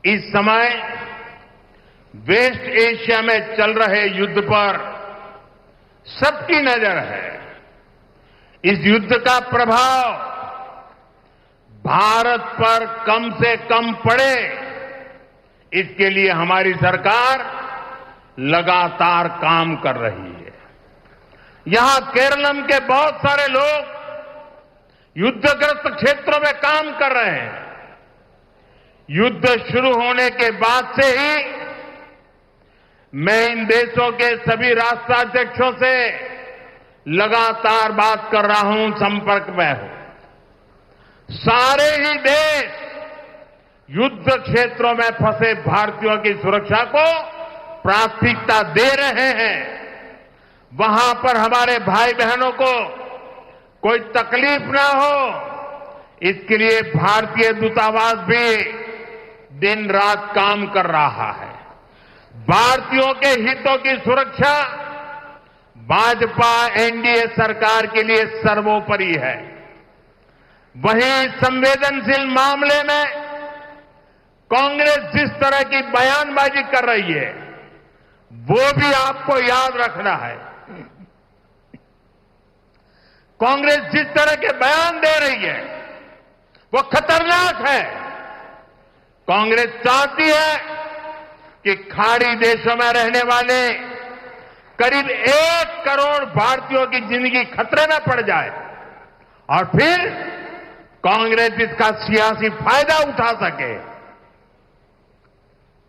इस समय waste Asia में चल रहे युद्ध पर सबकी नजर है। इस युद्ध का प्रभाव भारत पर कम से कम पड़े, इसके लिए हमारी सरकार लगातार काम कर रही है। यहां केरलम के बहुत सारे लोग युद्धग्रस्त क्षेत्रों में काम कर रहे हैं। युद्ध शुरू होने के बाद से ही मैं इन देशों के सभी राष्ट्राध्यक्षों से लगातार बात कर रहा हूं, संपर्क में हूं। सारे ही देश युद्ध क्षेत्रों में फंसे भारतीयों की सुरक्षा को प्राथमिकता दे रहे हैं। वहां पर हमारे भाई बहनों को कोई तकलीफ ना हो, इसके लिए भारतीय दूतावास भी दिन रात काम कर रहा है। भारतीयों के हितों की सुरक्षा भाजपा एनडीए सरकार के लिए सर्वोपरि है। वहीं संवेदनशील मामले में कांग्रेस जिस तरह की बयानबाजी कर रही है, वो भी आपको याद रखना है। कांग्रेस जिस तरह के बयान दे रही है वो खतरनाक है। कांग्रेस चाहती है कि खाड़ी देशों में रहने वाले करीब 1 करोड़ भारतीयों की जिंदगी खतरे में पड़ जाए और फिर कांग्रेस इसका सियासी फायदा उठा सके।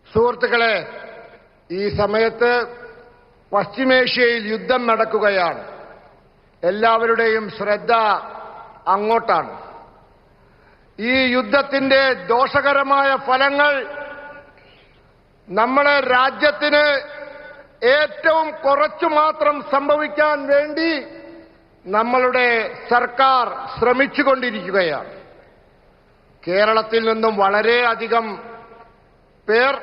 സുഹൃത്തുക്കളെ, ഈ സമയത്ത് പശ്ചിമേഷ്യയിൽ യുദ്ധം നടക്കുകയാണ്. എല്ലാവരുടെയും ശ്രദ്ധ അങ്ങോട്ടാണ്. ഈ യുദ്ധത്തിന്റെ ദോഷകരമായ ഫലങ്ങൾ നമ്മുടെ രാജ്യത്തിന് ഏറ്റവും കുറച്ചു മാത്രം സംഭവിക്കാൻ വേണ്ടി നമ്മളുടെ സർക്കാർ ശ്രമിച്ചുകൊണ്ടിരിക്കുകയാണ്. കേരളത്തിൽ നിന്നും വളരെയധികം പേർ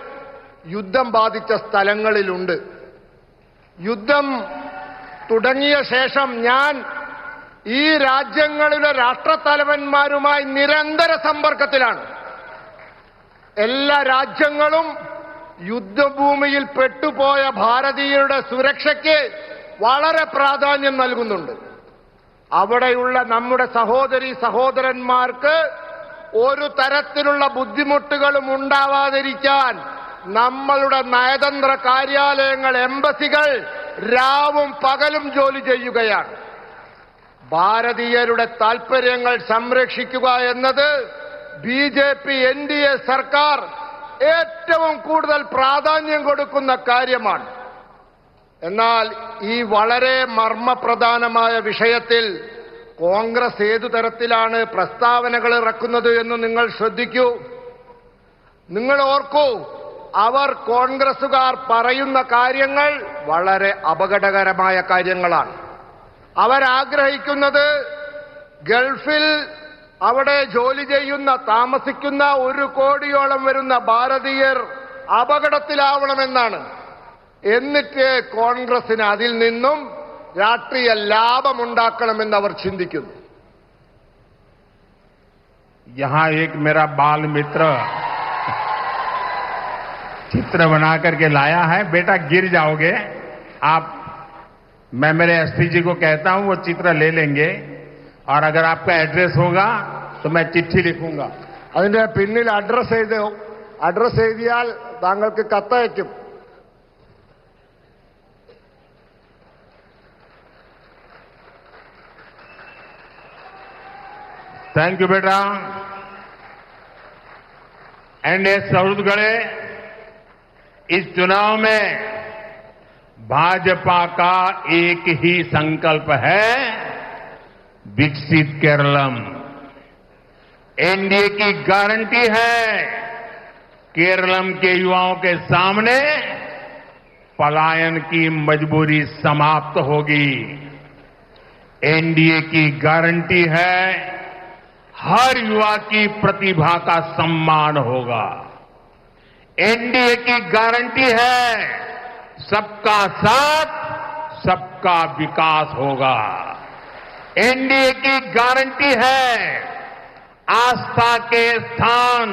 യുദ്ധം ബാധിച്ച സ്ഥലങ്ങളിലുണ്ട്. യുദ്ധം തുടങ്ങിയ ശേഷം ഞാൻ ഈ രാജ്യങ്ങളിലെ രാഷ്ട്രത്തലവന്മാരുമായി നിരന്തര സമ്പർക്കത്തിലാണ്. എല്ലാ രാജ്യങ്ങളും യുദ്ധഭൂമിയിൽ പെട്ടുപോയ ഭാരതീയരുടെ സുരക്ഷയ്ക്ക് വളരെ പ്രാധാന്യം നൽകുന്നുണ്ട്. അവിടെയുള്ള നമ്മുടെ സഹോദരീ സഹോദരന്മാർക്ക് ഒരു തരത്തിലുള്ള ബുദ്ധിമുട്ടുകളും ഉണ്ടാവാതിരിക്കാൻ നമ്മളുടെ നയതന്ത്ര കാര്യാലയങ്ങൾ, എംബസികൾ രാവും പകലും ജോലി ചെയ്യുകയാണ്. ഭാരതീയരുടെ താൽപര്യങ്ങൾ സംരക്ഷിക്കുക എന്നത് ബിജെപി എൻഡിഎ സർക്കാർ ഏറ്റവും കൂടുതൽ പ്രാധാന്യം കൊടുക്കുന്ന കാര്യമാണ്. എന്നാൽ ഈ വളരെ മർമ്മപ്രധാനമായ വിഷയത്തിൽ കോൺഗ്രസ് ഏതു തരത്തിലാണ് പ്രസ്താവനകൾ ഇറക്കുന്നത് എന്ന് നിങ്ങൾ ശ്രദ്ധിക്കൂ. നിങ്ങൾ ഓർക്കൂ, അവർ കോൺഗ്രസുകാർ പറയുന്ന കാര്യങ്ങൾ വളരെ അപകടകരമായ കാര്യങ്ങളാണ്. അവരാഗ്രഹിക്കുന്നത് ഗൾഫിൽ അവിടെ ജോലി ചെയ്യുന്ന, താമസിക്കുന്ന 1 കോടിയോളം വരുന്ന ഭാരതീയർ അപകടത്തിലാവണമെന്നാണ്. എന്നിട്ട് കോൺഗ്രസിന് അതിൽ നിന്നും രാഷ്ട്രീയ ലാഭമുണ്ടാക്കണമെന്ന് അവർ ചിന്തിക്കുന്നു. यहां एक मेरा बाल मित्र चित्र बना करके लाया है। बेटा गिर जाओगे आप। मैं मेरे एसपी जी को कहता हूं, वो चित्र ले लेंगे और अगर आपका एड्रेस होगा तो मैं चिट्ठी लिखूंगा. അതിന്റെ പിന്നിൽ അഡ്രസ് എഴുതിയാൽ താങ്കൾക്ക് കത്തയക്കും. थैंक यू बेटा. एनडीए सौहृदगढ़े, इस चुनाव में भाजपा का एक ही संकल्प है, विकसित केरलम. एनडीए की गारंटी है केरलम के युवाओं के सामने पलायन की मजबूरी समाप्त होगी. एनडीए की गारंटी है हर युवा की प्रतिभा का सम्मान होगा. एनडीए की गारंटी है सबका साथ, सबका विकास होगा. एनडीए की गारंटी है आस्था के स्थान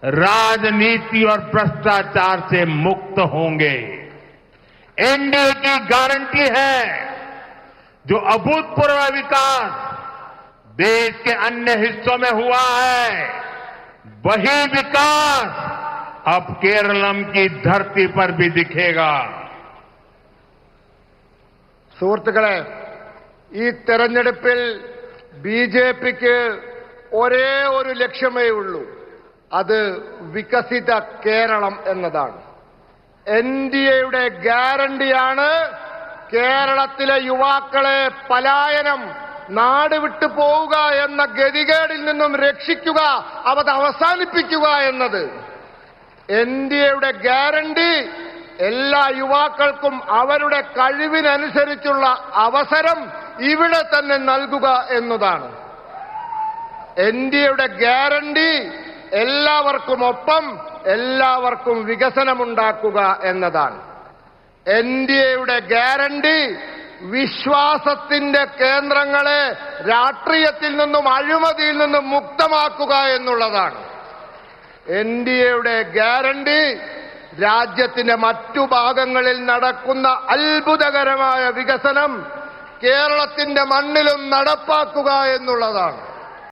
राजनीति और भ्रष्टाचार से मुक्त होंगे। एनडीए की गारंटी है, जो अभूतपूर्व विकास देश के अन्य हिस्सों में हुआ है, वही विकास अब केरलम की धरती पर भी दिखेगा। സുഹൃത്തുക്കളെ, ഈ തെരഞ്ഞെടുപ്പിൽ ബിജെപിക്ക് ഒരേ ഒരു ലക്ഷ്യമേ ഉള്ളൂ. അത് വികസിത കേരളം എന്നതാണ്. എൻഡിഎയുടെ ഗ്യാരണ്ടിയാണ് കേരളത്തിലെ യുവാക്കളെ പലായനം, നാട് വിട്ടു പോവുക എന്ന ഗതികേടിൽ നിന്നും രക്ഷിക്കുക, അത് അവസാനിപ്പിക്കുക എന്നത്. എൻഡിഎയുടെ ഗ്യാരണ്ടി എല്ലാ യുവാക്കൾക്കും അവരുടെ കഴിവിനനുസരിച്ചുള്ള അവസരം ഇവിടെ തന്നെ നൽകുക എന്നതാണ്. എൻഡിഎയുടെ ഗ്യാരണ്ടി എല്ലാവർക്കും ഒപ്പം എല്ലാവർക്കും വികസനമുണ്ടാക്കുക എന്നതാണ്. എൻഡിഎയുടെ ഗ്യാരണ്ടി വിശ്വാസത്തിന്റെ കേന്ദ്രങ്ങളെ രാഷ്ട്രീയത്തിൽ നിന്നും അഴിമതിയിൽ നിന്നും മുക്തമാക്കുക എന്നുള്ളതാണ്. എൻഡിഎയുടെ ഗ്യാരണ്ടി രാജ്യത്തിന്റെ മറ്റു ഭാഗങ്ങളിൽ നടക്കുന്ന അത്ഭുതകരമായ വികസനം കേരളത്തിന്റെ മണ്ണിലും നടപ്പാക്കുക എന്നുള്ളതാണ്.